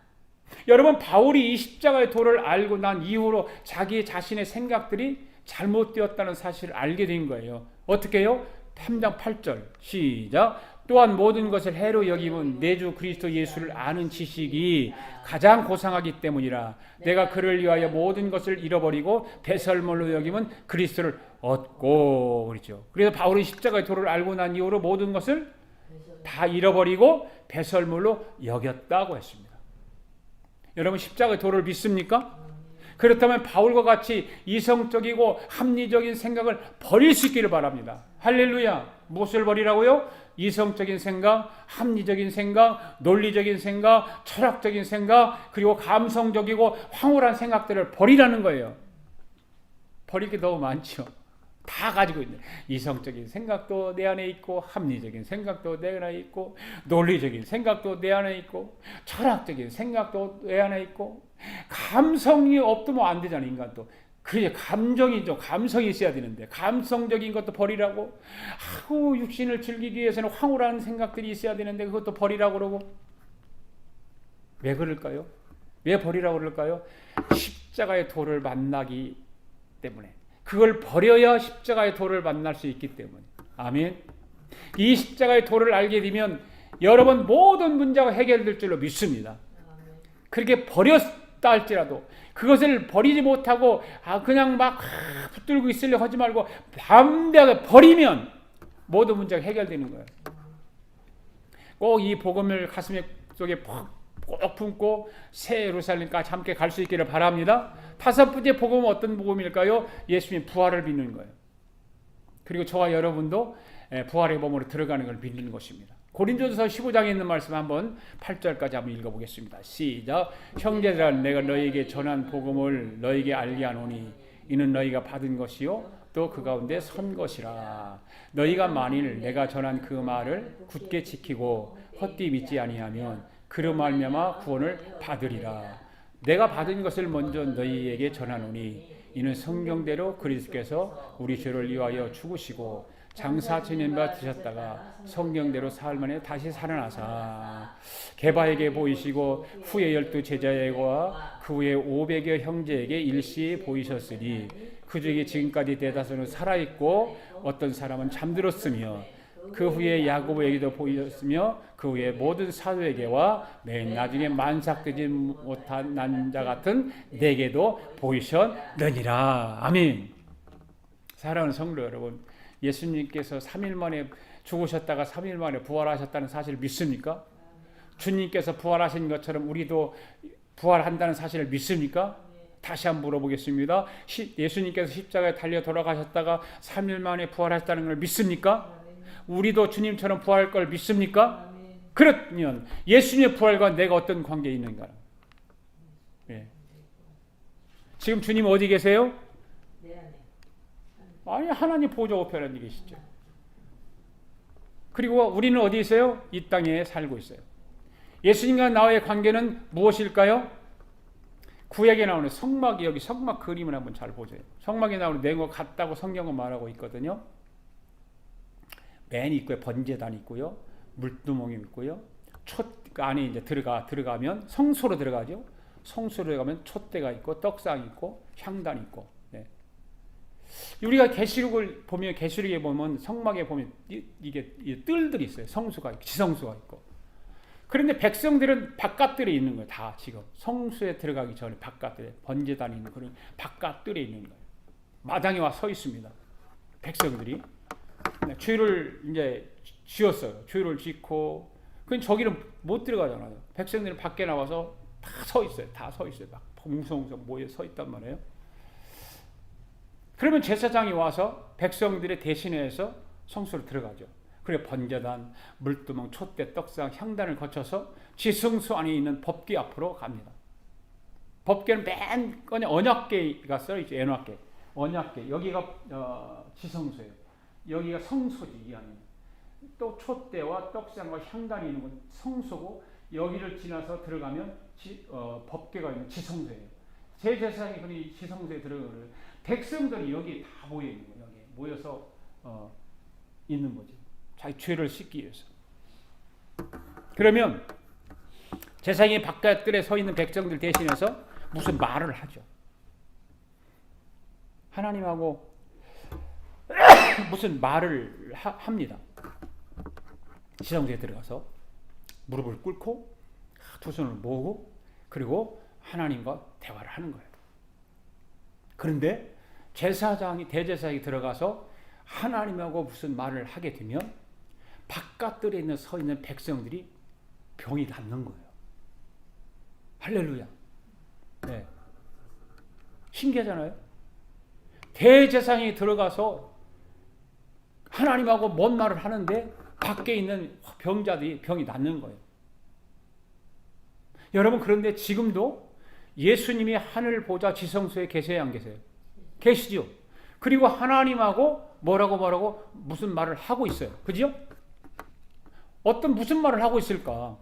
여러분 바울이 이 십자가의 도를 알고 난 이후로 자기 자신의 생각들이 잘못되었다는 사실을 알게 된 거예요. 어떻게 해요? 3장 8절 시작. 또한 모든 것을 해로 여김은 내 주 그리스도 예수를 아는 지식이 가장 고상하기 때문이라. 내가 그를 위하여 모든 것을 잃어버리고 배설물로 여김은 그리스도를 얻고. 그렇죠. 그래서 바울은 십자가의 도를 알고 난 이후로 모든 것을 다 잃어버리고 배설물로 여겼다고 했습니다. 여러분 십자가의 도를 믿습니까? 그렇다면 바울과 같이 이성적이고 합리적인 생각을 버릴 수 있기를 바랍니다. 할렐루야. 무엇을 버리라고요? 이성적인 생각, 합리적인 생각, 논리적인 생각, 철학적인 생각, 그리고 감성적이고 황홀한 생각들을 버리라는 거예요. 버릴 게 너무 많죠. 다 가지고 있는 이성적인 생각도 내 안에 있고, 합리적인 생각도 내 안에 있고, 논리적인 생각도 내 안에 있고, 철학적인 생각도 내 안에 있고, 감성이 없으면 안 되잖아요. 인간도. 그게 감정이죠. 감성이 있어야 되는데 감성적인 것도 버리라고 하고, 육신을 즐기기 위해서는 황홀한 생각들이 있어야 되는데 그것도 버리라고 그러고. 왜 그럴까요? 왜 버리라고 그럴까요? 십자가의 도를 만나기 때문에. 그걸 버려야 십자가의 도를 만날 수 있기 때문에. 아멘. 이 십자가의 도를 알게 되면 여러분 모든 문제가 해결될 줄로 믿습니다. 그렇게 버렸다 할지라도 그것을 버리지 못하고 그냥 막 붙들고 있으려 하지 말고 담대하게 버리면 모든 문제가 해결되는 거예요. 꼭 이 복음을 가슴 속에 꼭 품고 새 예루살렘까지 함께 갈 수 있기를 바랍니다. 다섯 번째 복음은 어떤 복음일까요? 예수님 부활을 믿는 거예요. 그리고 저와 여러분도 부활의 몸으로 들어가는 걸 믿는 것입니다. 고린도전서 15장에 있는 말씀 한번 8절까지 한번 읽어보겠습니다. 시작. 형제들아 내가 너희에게 전한 복음을 너희에게 알게 하노니 이는 너희가 받은 것이요 또 그 가운데 선 것이라. 너희가 만일 내가 전한 그 말을 굳게 지키고 헛되이 믿지 아니하면 그로 말미암아 구원을 받으리라. 내가 받은 것을 먼저 너희에게 전하노니 이는 성경대로 그리스도께서 우리 죄를 위하여 죽으시고 장사 천년바 드셨다가 성경대로 사흘 만에 다시 살아나사 게바에게 보이시고 후에 12 제자에게와 그 후에 500여 형제에게 일시 보이셨으니 그 중에 지금까지 대다수는 살아있고 어떤 사람은 잠들었으며 그 후에 야고보에게도 보이셨으며 그 후에 모든 사도에게와 맨 나중에 만삭되지 못한 난자 같은 내게도 보이셨느니라. 아멘. 사랑하는 성도 여러분, 예수님께서 3일 만에 죽으셨다가 3일 만에 부활하셨다는 사실을 믿습니까? 주님께서 부활하신 것처럼 우리도 부활한다는 사실을 믿습니까? 다시 한번 물어보겠습니다. 예수님께서 십자가에 달려 돌아가셨다가 3일 만에 부활하셨다는 걸 믿습니까? 우리도 주님처럼 부활할 걸 믿습니까? 그렇면 예수님의 부활과 내가 어떤 관계에 있는가? 예. 지금 주님 어디 계세요? 아니 하나님 보좌 우편에 계시죠. 그리고 우리는 어디 있어요? 이 땅에 살고 있어요. 예수님과 나와의 관계는 무엇일까요? 구약에 나오는 성막이 여기 성막 그림을 한번 잘 보세요. 성막에 나오는 내용과 같다고 성경은 말하고 있거든요. 맨 입구에 번제단이 있고요. 물두멍이 있고요. 그 안에 이제 들어가면 성소로 들어가죠. 성소로 들어가면 촛대가 있고 떡상이 있고 향단이 있고. 네. 우리가 계시록을 보면 계시록에 보면 성막에 보면 이게 뜰들이 있어요. 성수가 있고 지성수가 있고. 그런데 백성들은 바깥들에 있는 거예요. 다 지금 성수에 들어가기 전에 바깥들에 번제단이 있는 그런 바깥들에 있는 거예요. 마당에 와 서 있습니다. 백성들이 죄를 이제 지었어요. 죄를 짓고 그건 저기는 못 들어가잖아요. 백성들은 밖에 나와서 다 서 있어요. 다 서 있어요. 막 뭉성뭉성 모여 서 있단 말이에요. 그러면 제사장이 와서 백성들의 대신해서 성소로 들어가죠. 그래 번제단, 물두멍, 촛대, 떡상, 향단을 거쳐서 지성소 안에 있는 법궤 앞으로 갑니다. 법궤는 맨 언약궤가 써있죠. 언약궤. 여기가 지성소예요. 여기가 성소지 이 안에. 또 촛대와 떡상과 향단이 있는 건 성소고 여기를 지나서 들어가면 법궤가 있는 지성소예요. 제사장이 그리 지성소에 들어가면 백성들이 여기 다 모여 있는 거예요. 여기 모여서 있는 거지. 자기 죄를 씻기 위해서. 그러면 제사장이 바깥들에 서 있는 백성들 대신해서 무슨 말을 하죠. 하나님하고 무슨 말을 합니다. 지성소에 들어가서 무릎을 꿇고 두 손을 모으고 그리고 하나님과 대화를 하는 거예요. 그런데 대제사장이 들어가서 하나님하고 무슨 말을 하게 되면 바깥들에 서 있는 백성들이 병이 낫는 거예요. 할렐루야. 네. 신기하잖아요. 대제사장이 들어가서 하나님하고 뭔 말을 하는데 밖에 있는 병자들이 병이 낫는 거예요. 여러분 그런데 지금도 예수님이 하늘 보좌 지성소에 계세요 안 계세요? 계시죠. 그리고 하나님하고 뭐라고 무슨 말을 하고 있어요. 그죠? 무슨 말을 하고 있을까?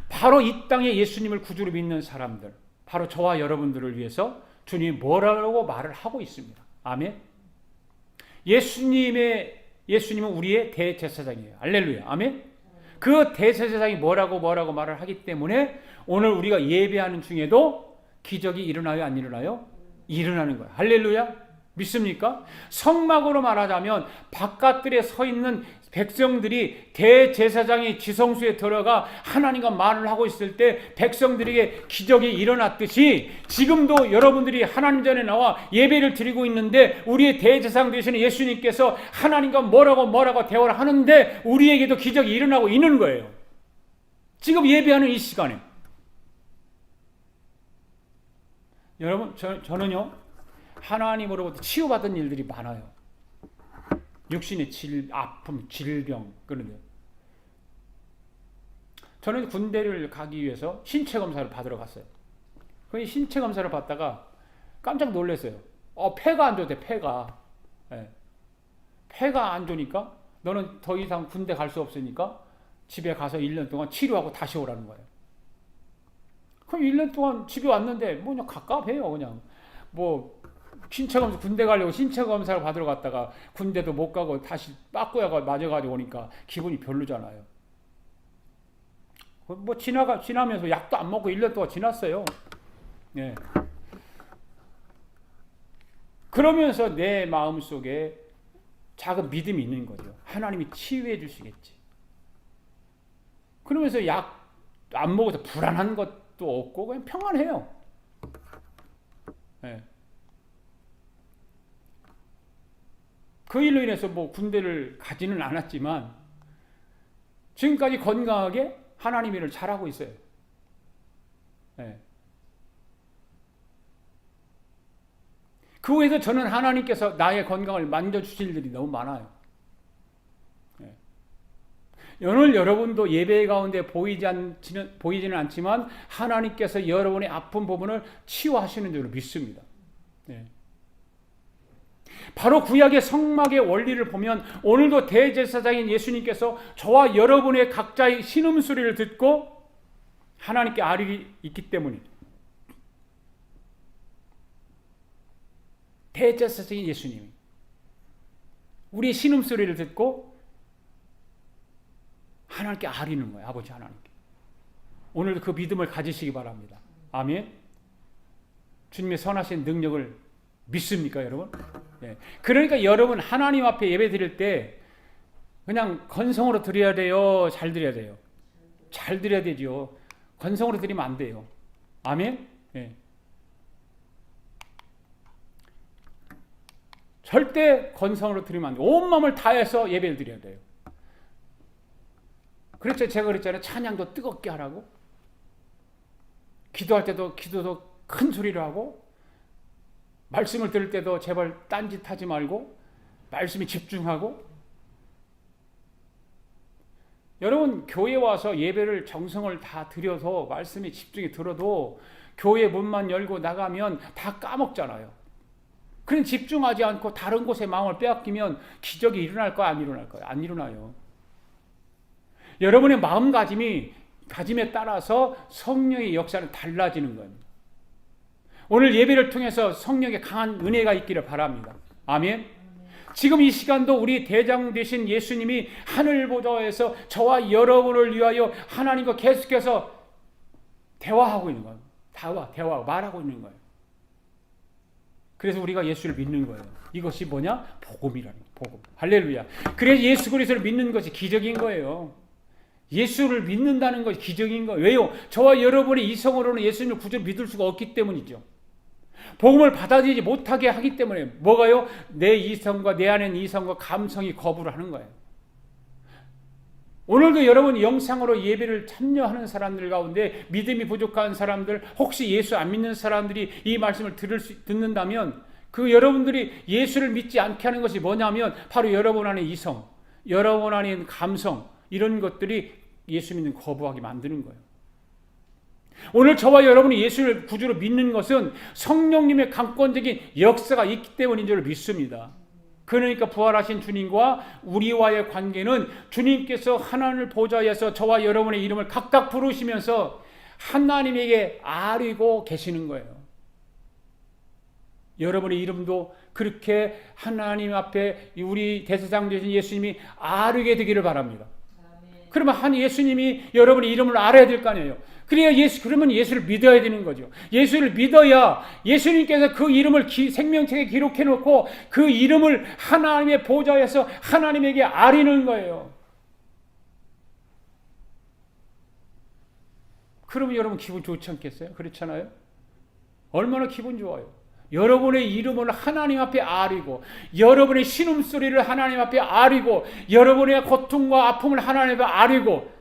바로 이 땅에 예수님을 구주로 믿는 사람들, 바로 저와 여러분들을 위해서 주님이 뭐라고 말을 하고 있습니다. 아멘. 예수님은 우리의 대제사장이에요. 할렐루야. 아멘. 그 대제사장이 뭐라고 말을 하기 때문에 오늘 우리가 예배하는 중에도 기적이 일어나요, 안 일어나요? 일어나는 거예요. 할렐루야. 믿습니까? 성막으로 말하자면 바깥들에 서 있는 백성들이 대제사장이 지성소에 들어가 하나님과 말을 하고 있을 때 백성들에게 기적이 일어났듯이 지금도 여러분들이 하나님 전에 나와 예배를 드리고 있는데 우리의 대제사장 되시는 예수님께서 하나님과 뭐라고 대화를 하는데 우리에게도 기적이 일어나고 있는 거예요. 지금 예배하는 이 시간에. 여러분, 저는요 하나님으로부터 치유받은 일들이 많아요. 육신의 아픔, 질병, 그런데 저는 군대를 가기 위해서 신체 검사를 받으러 갔어요. 그 신체 검사를 받다가 깜짝 놀랐어요. 폐가 안 좋대, 폐가. 네. 폐가 안 좋으니까 너는 더 이상 군대 갈 수 없으니까 집에 가서 1년 동안 치료하고 다시 오라는 거예요. 그럼 1년 동안 집에 왔는데 뭐 그냥 갑갑해요. 그냥 뭐 신체검사 군대 가려고 신체검사를 받으러 갔다가 군대도 못 가고 다시 빠꾸야가 맞아가지고 오니까 기분이 별로잖아요. 뭐 지나면서 약도 안 먹고 1년 동안 지났어요. 예. 그러면서 내 마음속에 작은 믿음이 있는 거죠. 하나님이 치유해 주시겠지. 그러면서 약 안 먹어서 불안한 것도 없고 그냥 평안해요. 예. 그 일로 인해서 뭐 군대를 가지는 않았지만 지금까지 건강하게 하나님 일을 잘하고 있어요. 네. 그 후에서 저는 하나님께서 나의 건강을 만져주실 일이 너무 많아요. 네. 오늘 여러분도 예배 가운데 보이지는 않지만 하나님께서 여러분의 아픈 부분을 치유하시는 줄로 믿습니다. 네. 바로 구약의 성막의 원리를 보면 오늘도 대제사장인 예수님께서 저와 여러분의 각자의 신음소리를 듣고 하나님께 알이 있기 때문입니다. 대제사장인 예수님이 우리의 신음소리를 듣고 하나님께 아리는 거예요. 아버지 하나님께. 오늘도 그 믿음을 가지시기 바랍니다. 아멘. 주님의 선하신 능력을 믿습니까, 여러분? 네. 그러니까 여러분 하나님 앞에 예배 드릴 때 그냥 건성으로 드려야 돼요? 잘 드려야 돼요? 잘 드려야 되죠. 건성으로 드리면 안 돼요. 아멘? 네. 절대 건성으로 드리면 안 돼요. 온 마음을 다해서 예배를 드려야 돼요. 그렇죠. 제가 그랬잖아요. 찬양도 뜨겁게 하라고. 기도할 때도 기도도 큰 소리로 하고 말씀을 들을 때도 제발 딴짓하지 말고 말씀에 집중하고. 여러분 교회 와서 예배를 정성을 다 들여서 말씀에 집중해 들어도 교회 문만 열고 나가면 다 까먹잖아요. 그런 집중하지 않고 다른 곳에 마음을 빼앗기면 기적이 일어날까요? 안 일어날까요? 안 일어나요. 여러분의 마음가짐에 따라서 성령의 역사는 달라지는 겁니다. 오늘 예배를 통해서 성령의 강한 은혜가 있기를 바랍니다. 아멘. 지금 이 시간도 우리 대장 되신 예수님이 하늘 보좌에서 저와 여러분을 위하여 하나님과 계속해서 대화하고 있는 거예요. 대화하고 말하고 있는 거예요. 그래서 우리가 예수를 믿는 거예요. 이것이 뭐냐? 복음이라는 거예요. 복음. 할렐루야. 그래서 예수 그리스도를 믿는 것이 기적인 거예요. 예수를 믿는다는 것이 기적인 거예요. 왜요? 저와 여러분의 이성으로는 예수님을 구주로 믿을 수가 없기 때문이죠. 복음을 받아들이지 못하게 하기 때문에 뭐가요? 내 이성과 내 안에 이성과 감성이 거부를 하는 거예요. 오늘도 여러분 영상으로 예배를 참여하는 사람들 가운데 믿음이 부족한 사람들, 혹시 예수 안 믿는 사람들이 이 말씀을 듣는다면 그 여러분들이 예수를 믿지 않게 하는 것이 뭐냐면 바로 여러분 안에 이성, 여러분 안에 감성, 이런 것들이 예수 믿는 거부하게 만드는 거예요. 오늘 저와 여러분이 예수를 구주로 믿는 것은 성령님의 강권적인 역사가 있기 때문인 줄 믿습니다. 그러니까 부활하신 주님과 우리와의 관계는 주님께서 하나님 보좌에서 저와 여러분의 이름을 각각 부르시면서 하나님에게 아뢰고 계시는 거예요. 여러분의 이름도 그렇게 하나님 앞에 우리 대제사장 되신 예수님이 아뢰게 되기를 바랍니다. 그러면 한 예수님이 여러분의 이름을 알아야 될 거 아니에요. 그러면 예수를 믿어야 되는 거죠. 예수를 믿어야 예수님께서 그 이름을 생명책에 기록해 놓고 그 이름을 하나님의 보좌에서 하나님에게 아리는 거예요. 그러면 여러분 기분 좋지 않겠어요? 그렇잖아요? 얼마나 기분 좋아요. 여러분의 이름을 하나님 앞에 아리고, 여러분의 신음소리를 하나님 앞에 아리고, 여러분의 고통과 아픔을 하나님 앞에 아리고,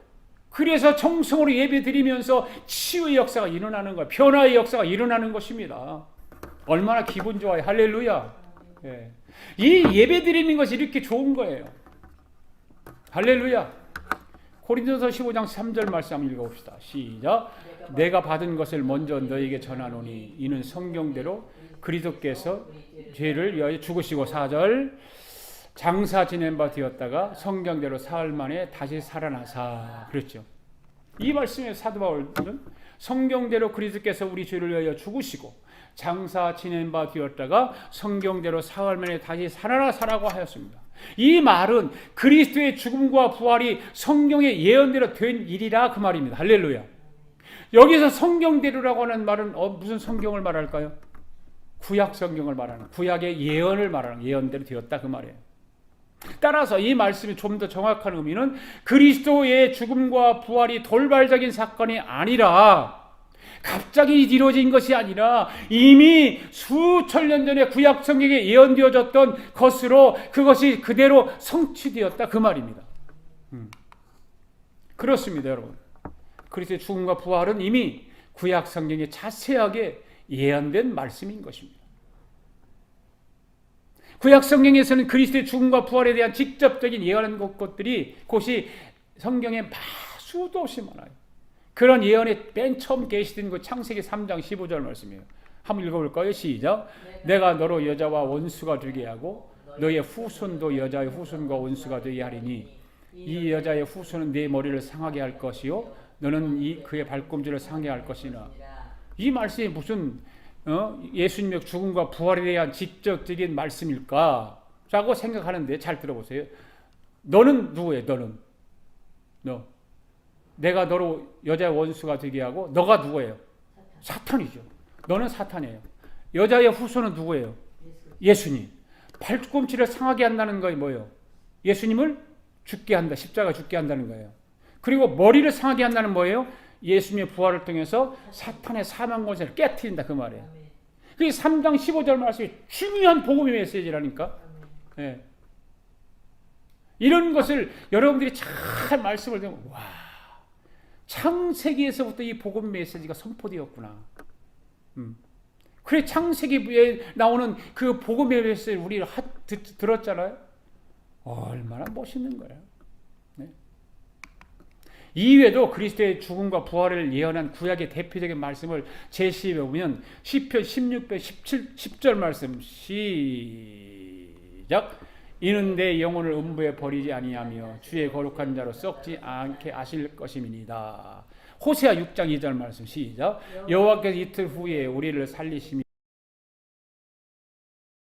그래서 정성으로 예배 드리면서 치유의 역사가 일어나는 거예요. 변화의 역사가 일어나는 것입니다. 얼마나 기분 좋아요. 할렐루야. 예. 이 예배 드리는 것이 이렇게 좋은 거예요. 할렐루야. 고린도서 15장 3절 말씀 한번 읽어봅시다. 시작. 내가 받은 것을 먼저 너에게 전하노니 이는 성경대로 그리스도께서 죄를 위하여 죽으시고 4절 장사 지낸 바 되었다가 성경대로 사흘 만에 다시 살아나사. 그랬죠. 이 말씀에 사도 바울은 성경대로 그리스도께서 우리 죄를 위하여 죽으시고 장사 지낸 바 되었다가 성경대로 사흘 만에 다시 살아나사라고 하였습니다. 이 말은 그리스도의 죽음과 부활이 성경의 예언대로 된 일이라 그 말입니다. 할렐루야. 여기서 성경대로라고 하는 말은 무슨 성경을 말할까요? 구약 성경을 말하는, 구약의 예언을 말하는, 예언대로 되었다 그 말이에요. 따라서 이 말씀이 좀 더 정확한 의미는 그리스도의 죽음과 부활이 돌발적인 사건이 아니라 갑자기 이루어진 것이 아니라 이미 수천 년 전에 구약 성경에 예언되어졌던 것으로 그것이 그대로 성취되었다 그 말입니다. 그렇습니다, 여러분. 그리스도의 죽음과 부활은 이미 구약 성경에 자세하게 예언된 말씀인 것입니다. 구약 성경에서는 그리스도의 죽음과 부활에 대한 직접적인 예언한 곳이 성경에 수도 없이 많아요. 그런 예언의 맨 처음 계시된 그 창세기 3장 15절 말씀이에요. 한번 읽어볼까요? 시작. 내가 너로 여자와 원수가 되게 하고 너의 후손도 여자의 후손과 원수가 되게 하리니 이 여자의 후손은 네 머리를 상하게 할 것이요 너는 그의 발꿈치를 상하게 할 것이나. 이 말씀이 무슨 예수님의 죽음과 부활에 대한 직접적인 말씀일까? 라고 생각하는데 잘 들어보세요. 너는 누구예요? 너. 내가 너로 여자의 원수가 되게 하고 너가 누구예요? 사탄이죠. 너는 사탄이에요. 여자의 후손은 누구예요? 예수님. 발꿈치를 상하게 한다는 거예요. 뭐예요? 예수님을 죽게 한다. 십자가 죽게 한다는 거예요. 그리고 머리를 상하게 한다는 뭐예요? 예수님의 부활을 통해서 사탄의 사망 권세를 깨트린다 그 말이에요. 그게 3장 15절 말씀이 중요한 복음의 메시지라니까. 네. 이런 것을 여러분들이 잘 말씀을 들으면 와, 창세기에서부터 이 복음 메시지가 선포되었구나. 그래 창세기에 나오는 그 복음의 메시지를 우리가 들었잖아요. 얼마나 멋있는 거예요. 네. 이외에도 그리스도의 죽음과 부활을 예언한 구약의 대표적인 말씀을 제시해 보면 시편 16편 10절 말씀 시작. 이는 내 영혼을 음부에 버리지 아니하며 주의 거룩한 자로 썩지 않게 하실 것임이니이다. 호세아 6장 2절 말씀 시작. 여호와께서 이틀 후에 우리를 살리시며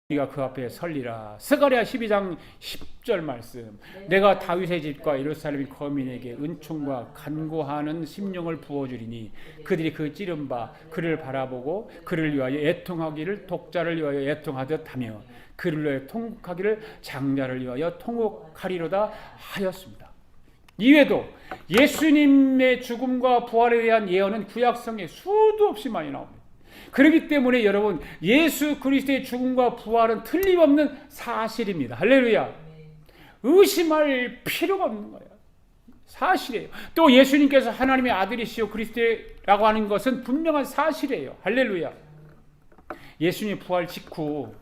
우리가 그 앞에 설리라. 스가랴 12장 10절 말씀. 내가 다윗의 집과 예루살렘 거민에게 은총과 간구하는 심령을 부어주리니 그들이 그 찌른 바 그를 바라보고 그를 위하여 애통하기를 독자를 위하여 애통하듯 하며 그를 위하여 통곡하기를 장자를 위하여 통곡하리로다 하였습니다. 이외에도 예수님의 죽음과 부활에 대한 예언은 구약성에 수도 없이 많이 나옵니다. 그렇기 때문에 여러분 예수 그리스도의 죽음과 부활은 틀림없는 사실입니다. 할렐루야. 의심할 필요가 없는 거예요. 사실이에요. 또 예수님께서 하나님의 아들이시오 그리스도라고 하는 것은 분명한 사실이에요. 할렐루야. 예수님의 부활 직후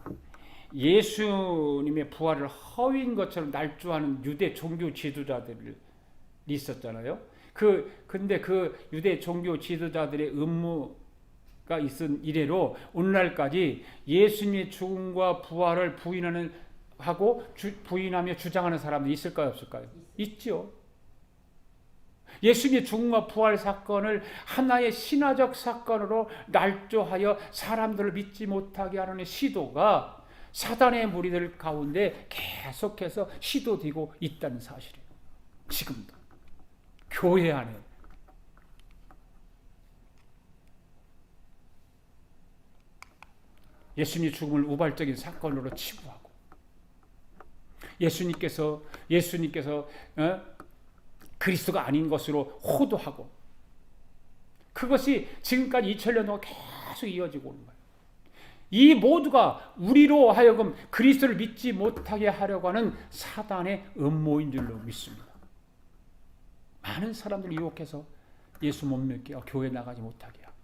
예수님의 부활을 허위인 것처럼 날조하는 유대 종교 지도자들이 있었잖아요. 근데 그 유대 종교 지도자들의 음모가 있은 이래로 오늘날까지 예수님의 죽음과 부활을 부인하며 주장하는 사람들이 있을까요, 없을까요? 있죠. 예수님의 죽음과 부활 사건을 하나의 신화적 사건으로 날조하여 사람들을 믿지 못하게 하는 시도가 사단의 무리들 가운데 계속해서 시도되고 있다는 사실이에요. 지금도. 교회 안에 예수님의 죽음을 우발적인 사건으로 치부하고 예수님께서 그리스도가 아닌 것으로 호도하고 그것이 지금까지 2000년 동안 계속 이어지고 오는 거예요. 이 모두가 우리로 하여금 그리스도를 믿지 못하게 하려고 하는 사단의 음모인 줄로 믿습니다. 많은 사람들을 유혹해서 예수 못 믿게 교회 나가지 못하게 하고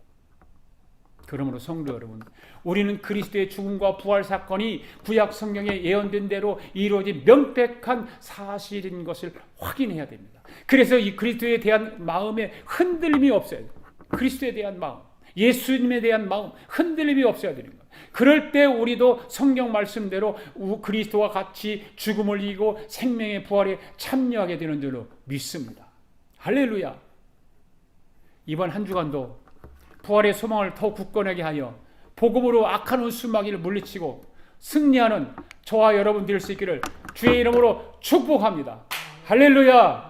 그러므로 성도 여러분, 우리는 그리스도의 죽음과 부활 사건이 구약 성경에 예언된 대로 이루어진 명백한 사실인 것을 확인해야 됩니다. 그래서 이 그리스도에 대한 마음에 흔들림이 없어야 돼요. 그리스도에 대한 마음, 예수님에 대한 마음, 흔들림이 없어야 되는 거예요. 그럴 때 우리도 성경 말씀대로 그리스도와 같이 죽음을 이기고 생명의 부활에 참여하게 되는 줄로 믿습니다. 할렐루야. 이번 한 주간도 부활의 소망을 더 굳건하게 하여 복음으로 악한 원수마귀를 물리치고 승리하는 저와 여러분 될 수 있기를 주의 이름으로 축복합니다. 할렐루야.